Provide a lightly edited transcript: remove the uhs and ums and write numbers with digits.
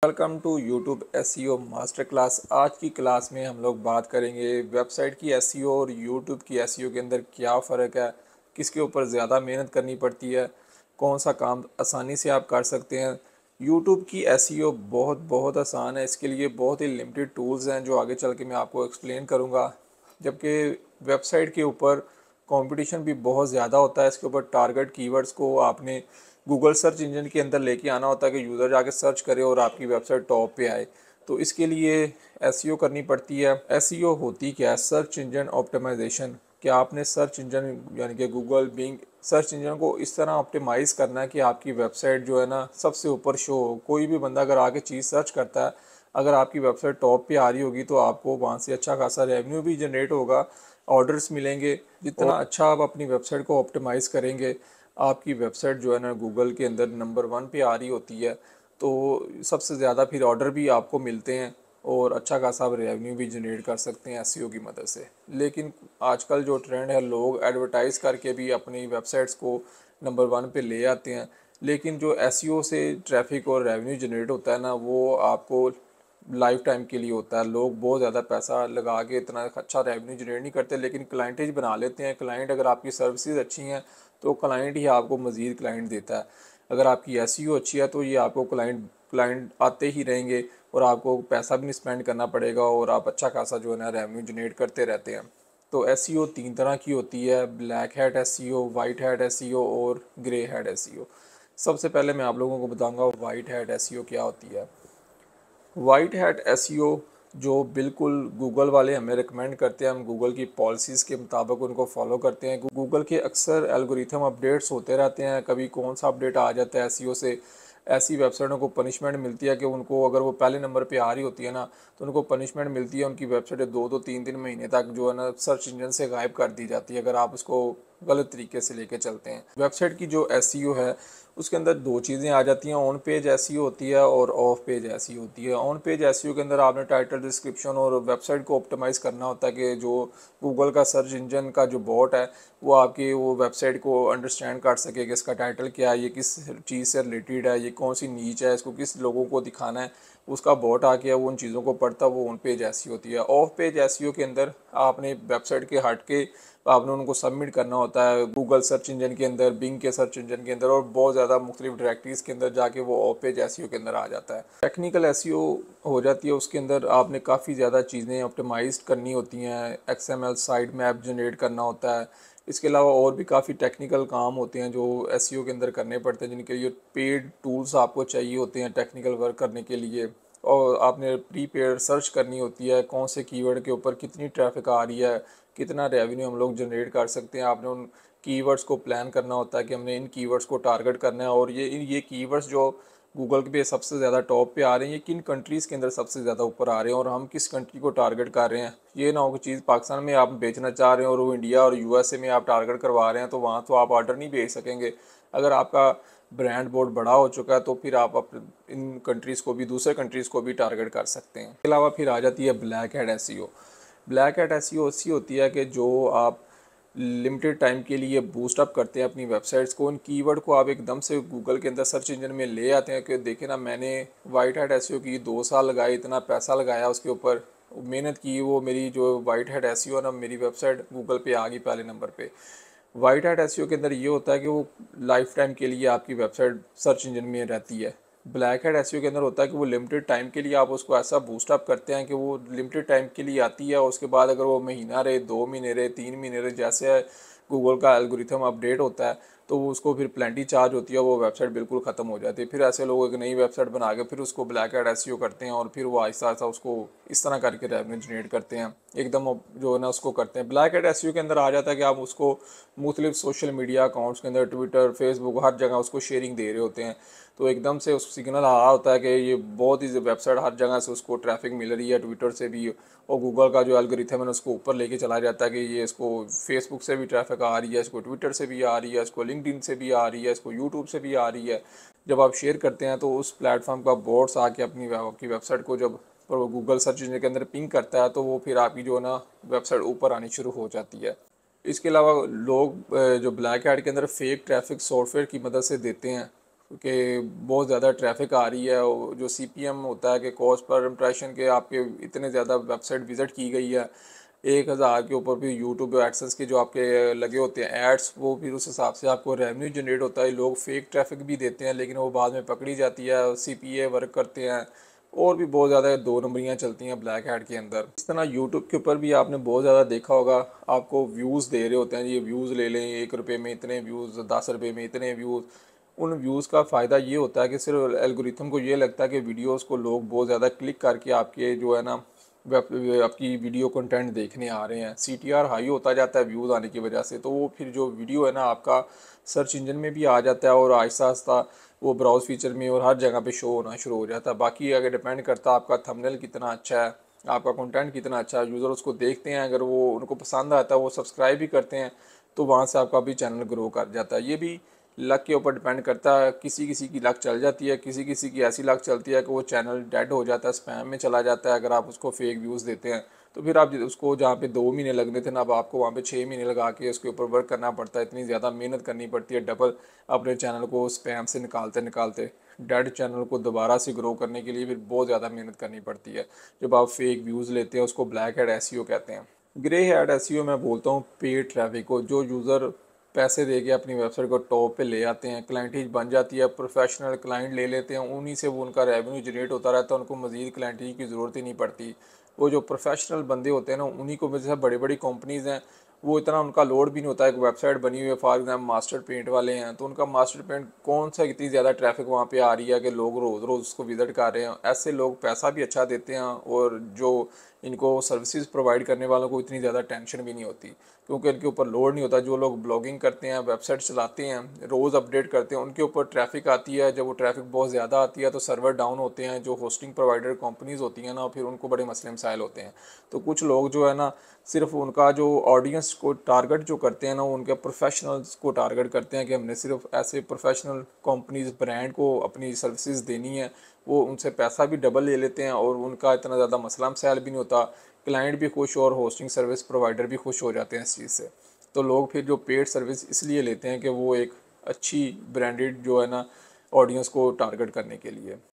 Welcome to YouTube SEO master class. आज की class में हम लोग बात करेंगे वेबसाइट की एसईओ और यूट्यूब की एसईओ के अंदर क्या फ़र्क है, किसके ऊपर ज़्यादा मेहनत करनी पड़ती है, कौन सा काम आसानी से आप कर सकते हैं। यूट्यूब की एसईओ बहुत बहुत आसान है, इसके लिए बहुत ही लिमिटेड टूल्स हैं जो आगे चल के मैं आपको एक्सप्लेन करूँगा। जबकि वेबसाइट के ऊपर कंपटीशन भी बहुत ज़्यादा होता है। इसके ऊपर टारगेट कीवर्ड्स को आपने गूगल सर्च इंजन के अंदर लेके आना होता है कि यूज़र जाके सर्च करे और आपकी वेबसाइट टॉप पे आए। तो इसके लिए एसईओ करनी पड़ती है। एसईओ होती क्या है? Search engine optimisation. क्या आपने सर्च इंजन यानी कि गूगल, बिंग सर्च इंजन को इस तरह ऑप्टिमाइज़ करना है कि आपकी वेबसाइट जो है ना सबसे ऊपर शो हो। कोई भी बंदा अगर आके चीज़ सर्च करता है, अगर आपकी वेबसाइट टॉप पे आ रही होगी तो आपको वहाँ से अच्छा खासा रेवेन्यू भी जनरेट होगा, ऑर्डर्स मिलेंगे। जितना अच्छा आप अपनी वेबसाइट को ऑप्टिमाइज़ करेंगे, आपकी वेबसाइट जो है ना गूगल के अंदर नंबर 1 पे आ रही होती है, तो सबसे ज़्यादा फिर ऑर्डर भी आपको मिलते हैं और अच्छा खासा आप रेवेन्यू भी जनरेट कर सकते हैं एसईओ की मदद से। लेकिन आजकल जो ट्रेंड है, लोग एडवर्टाइज़ करके भी अपनी वेबसाइट्स को नंबर 1 पे ले आते हैं। लेकिन जो एसईओ से ट्रैफिक और रेवेन्यू जनरेट होता है ना, वो आपको लाइफ टाइम के लिए होता है। लोग बहुत ज़्यादा पैसा लगा के इतना अच्छा रेवेन्यू जनरेट नहीं करते, लेकिन क्लाइंटेज बना लेते हैं। क्लाइंट अगर आपकी सर्विसेज अच्छी हैं तो क्लाइंट ही आपको मज़ीद क्लाइंट देता है। अगर आपकी एसईओ अच्छी है तो ये आपको क्लाइंट क्लाइंट आते ही रहेंगे और आपको पैसा भी नहीं स्पेंड करना पड़ेगा और आप अच्छा खासा जो है ना रेवेन्यू जनरेट करते रहते हैं। तो एसईओ 3 तरह की होती है: black hat SEO, white hat SEO और ग्रे हैट एसईओ। सबसे पहले मैं आप लोगों को बताऊंगा वाइट हैट एसईओ क्या होती है। वाइट हैट एसईओ जो बिल्कुल गूगल वाले हमें रिकमेंड करते हैं, हम गूगल की पॉलिसीज़ के मुताबिक उनको फॉलो करते हैं। गूगल के अक्सर एल्गोरिथम अपडेट्स होते रहते हैं, कभी कौन सा अपडेट आ जाता है एसईओ से। ऐसी वेबसाइटों को पनिशमेंट मिलती है कि उनको, अगर वो पहले नंबर पे आ रही होती है ना, तो उनको पनिशमेंट मिलती है। उनकी वेबसाइट 2-3 महीने तक जो है ना सर्च इंजन से गायब कर दी जाती है अगर आप उसको गलत तरीके से लेके चलते हैं। वेबसाइट की जो एसईओ है उसके अंदर दो चीज़ें आ जाती हैं: ऑन पेज एसईओ होती है और ऑफ पेज एसईओ होती है। ऑन पेज एसईओ के अंदर आपने टाइटल, डिस्क्रिप्शन और वेबसाइट को ऑप्टिमाइज़ करना होता है कि जो गूगल का सर्च इंजन का जो बॉट है वो आपकी वो वेबसाइट को अंडरस्टैंड कर सके कि इसका टाइटल क्या है, ये किस चीज़ से रिलेटेड है, ये कौन सी नीच है, इसको किस लोगों को दिखाना है। उसका बॉट आके वो उन चीज़ों को पढ़ता, वो ऑन पेज एसईओ होती है। ऑफ पेज एसईओ के अंदर आपने वेबसाइट के हट के आपने उनको सबमिट करना होता है गूगल सर्च इंजन के अंदर, बिंग के सर्च इंजन के अंदर और बहुत ज़्यादा मुख्तलिफ डायरेक्टरीज के अंदर जाके वो ऑफ पेज एसईओ के अंदर आ जाता है। टेक्निकल एसईओ हो जाती है, उसके अंदर आपने काफ़ी ज़्यादा चीज़ें ऑप्टिमाइज करनी होती हैं। एक्सएमएल साइट मैप जनरेट करना होता है। इसके अलावा और भी काफ़ी टेक्निकल काम होते हैं जो एसईओ के अंदर करने पड़ते हैं, जिनके लिए पेड टूल्स आपको चाहिए होते हैं टेक्निकल वर्क करने के लिए। और आपने प्रीपेड सर्च करनी होती है कौन से कीवर्ड के ऊपर कितनी ट्रैफिक आ रही है, कितना रेवेन्यू हम लोग जनरेट कर सकते हैं। आपने उन कीवर्ड्स को प्लान करना होता है कि हमने इन कीवर्ड्स को टारगेट करना है और ये कीवर्ड्स जो गूगल पे सबसे ज़्यादा टॉप पे आ रहे हैं, ये किन कंट्रीज़ के अंदर सबसे ज़्यादा ऊपर आ रहे हैं और हम किस कंट्री को टारगेट कर रहे हैं। ये ना हो कि चीज़ पाकिस्तान में आप बेचना चाह रहे हैं और वो इंडिया और यूएसए में आप टारगेट करवा रहे हैं, तो वहाँ तो आप ऑर्डर नहीं भेज सकेंगे। अगर आपका ब्रांड बहुत बड़ा हो चुका है तो फिर आप इन कंट्रीज़ को भी, दूसरे कंट्रीज़ को भी टारगेट कर सकते हैं। इसके अलावा फिर आ जाती है black hat SEO. Black hat SEO ऐसी होती है कि जो आप लिमिटेड टाइम के लिए बूस्ट अप करते हैं अपनी वेबसाइट्स को। उन कीवर्ड को आप एकदम से गूगल के अंदर सर्च इंजन में ले आते हैं कि देखें ना, मैंने वाइट हैट एसईओ की 2 साल लगाए, इतना पैसा लगाया उसके ऊपर, मेहनत की, वो मेरी जो वाइट हैट एसईओ ना, मेरी वेबसाइट गूगल पे आ गई पहले नंबर पे। वाइट हैट एसईओ के अंदर ये होता है कि वो लाइफ टाइम के लिए आपकी वेबसाइट सर्च इंजन में रहती है। ब्लैक हैट एसईओ के अंदर होता है कि वो लिमिटेड टाइम के लिए आप उसको ऐसा बूस्ट अप करते हैं कि वो लिमिटेड टाइम के लिए आती है। उसके बाद अगर वो महीना रहे, 2 महीने रहे, 3 महीने रहे, जैसे गूगल का एल्गोरिथम अपडेट होता है तो वो उसको फिर प्लेंटी चार्ज होती है, वो वेबसाइट बिल्कुल ख़त्म हो जाती है। फिर ऐसे लोग एक नई वेबसाइट बना के फिर उसको ब्लैक हैट एसईओ करते हैं और फिर वो आहिस्ता आहिस्ता उसको इस तरह करके रेवेन्यू जनरेट करते हैं, एकदम जो है ना उसको करते हैं। ब्लैक हैट एसईओ के अंदर आ जाता है कि आप उसको मुख्तलिफ सोशल मीडिया अकाउंट्स के अंदर, ट्विटर, फेसबुक, हर जगह उसको शेयरिंग दे रहे होते हैं। तो एकदम से उस सिग्नल आ रहा होता है कि ये बहुत ही वेबसाइट हर जगह से उसको ट्रैफिक मिल रही है, ट्विटर से भी, और गूगल का जो एल्गोरिथम है उसको ऊपर लेके चला जाता है कि ये इसको फेसबुक से भी ट्रैफिक आ रही है, इसको ट्विटर से भी आ रही है, इसको लिंक्डइन से भी आ रही है, इसको यूट्यूब से भी आ रही है। जब आप शेयर करते हैं तो उस प्लेटफॉर्म का बोर्ड्स आके अपनी आपकी वेबसाइट को जब गूगल सर्च इंजन के अंदर पिंग करता है तो वो फिर आपकी जो है ना वेबसाइट ऊपर आनी शुरू हो जाती है। इसके अलावा लोग जो ब्लैक हैट के अंदर फेक ट्रैफिक सॉफ्टवेयर की मदद से देते हैं, कि बहुत ज़्यादा ट्रैफिक आ रही है, जो सीपीएम होता है कि कॉस्ट पर इम्प्रेशन के आपके इतने ज़्यादा वेबसाइट विज़िट की गई है, 1000 के ऊपर भी यूट्यूब एडसेंस के जो आपके लगे होते हैं एड्स, वो फिर उस हिसाब से आपको रेवेन्यू जनरेट होता है। लोग फेक ट्रैफिक भी देते हैं लेकिन वो बाद में पकड़ी जाती है, सीपीए वर्क करते हैं और भी बहुत ज़्यादा दो नंबरियाँ चलती हैं ब्लैक हैट के अंदर। इस तरह यूट्यूब के ऊपर भी आपने बहुत ज़्यादा देखा होगा, आपको व्यूज़ दे रहे होते हैं, ये व्यूज़ ले लें, 1 रुपये में इतने व्यूज़, 10 रुपये में इतने व्यूज़। उन व्यूज़ का फ़ायदा ये होता है कि सिर्फ एल्गोरिथम को ये लगता है कि वीडियोस को लोग बहुत ज़्यादा क्लिक करके आपके जो है ना आपकी वीडियो कंटेंट देखने आ रहे हैं। सीटीआर हाई होता जाता है व्यूज़ आने की वजह से, तो वो फिर जो वीडियो है ना आपका सर्च इंजन में भी आ जाता है और आहिस्ता आहिस्ता वो ब्राउज़ फीचर में और हर जगह पे शो होना शुरू हो जाता है। बाकी अगर डिपेंड करता है आपका थंबनेल कितना अच्छा है, आपका कंटेंट कितना अच्छा है, यूज़र उसको देखते हैं, अगर वो उनको पसंद आता है वो सब्सक्राइब भी करते हैं, तो वहाँ से आपका भी चैनल ग्रो कर जाता है। ये भी लक के ऊपर डिपेंड करता है, किसी किसी की लक चल जाती है, किसी किसी की ऐसी लक चलती है कि वो चैनल डेड हो जाता है, स्पैम में चला जाता है अगर आप उसको फेक व्यूज़ देते हैं। तो फिर आप उसको जहाँ पे 2 महीने लगने थे ना, अब आपको वहाँ पे 6 महीने लगा के उसके ऊपर वर्क करना पड़ता है, इतनी ज़्यादा मेहनत करनी पड़ती है, डबल अपने चैनल को स्पैम से निकालते निकालते डेड चैनल को दोबारा से ग्रो करने के लिए फिर बहुत ज़्यादा मेहनत करनी पड़ती है। जब आप फेक व्यूज़ लेते हैं उसको ब्लैक हैट एसईओ कहते हैं। ग्रे हैट एसईओ मैं बोलता हूँ पेड ट्रैफिक को, जो यूज़र पैसे दे के अपनी वेबसाइट को टॉप पे ले आते हैं, क्लाइंटेज बन जाती है, प्रोफेशनल क्लाइंट ले लेते हैं, उन्हीं से वो उनका रेवेन्यू जनरेट होता रहता है, उनको मज़ीद क्लाइंटेज की ज़रूरत ही नहीं पड़ती। वो जो प्रोफेशनल बंदे होते हैं ना, उन्हीं को जैसे बड़ी बड़ी कंपनीज़ हैं, वो इतना उनका लोड भी नहीं होता है। एक वेबसाइट बनी हुई है फॉर एग्जाम्पल मास्टर पेंट वाले हैं, तो उनका मास्टर पेंट कौन सा इतनी ज़्यादा ट्रैफिक वहाँ पे आ रही है कि लोग रोज़ रोज़ उसको विज़िट कर रहे हैं। ऐसे लोग पैसा भी अच्छा देते हैं और जो इनको सर्विसेज प्रोवाइड करने वालों को इतनी ज़्यादा टेंशन भी नहीं होती, क्योंकि इनके ऊपर लोड नहीं होता। जो लोग ब्लॉगिंग करते हैं, वेबसाइट चलाते हैं, रोज़ अपडेट करते हैं, उनके ऊपर ट्रैफिक आती है। जब वो ट्रैफिक बहुत ज़्यादा आती है तो सर्वर डाउन होते हैं, जो होस्टिंग प्रोवाइडर कंपनीज़ होती हैं ना, फिर उनको बड़े मसले मसाइल होते हैं। तो कुछ लोग जो है ना, सिर्फ उनका जो ऑडियंस को टारगेट जो करते हैं ना, उनके प्रोफेशनल्स को टारगेट करते हैं कि हमने सिर्फ ऐसे प्रोफेशनल कंपनीज ब्रांड को अपनी सर्विसेज देनी है। वो उनसे पैसा भी डबल ले लेते हैं और उनका इतना ज़्यादा मसला मसाइल भी नहीं होता, क्लाइंट भी खुश और होस्टिंग सर्विस प्रोवाइडर भी खुश हो जाते हैं इस चीज़ से। तो लोग फिर जो पेड सर्विस इसलिए लेते हैं कि वो एक अच्छी ब्रांडेड जो है ना ऑडियंस को टारगेट करने के लिए।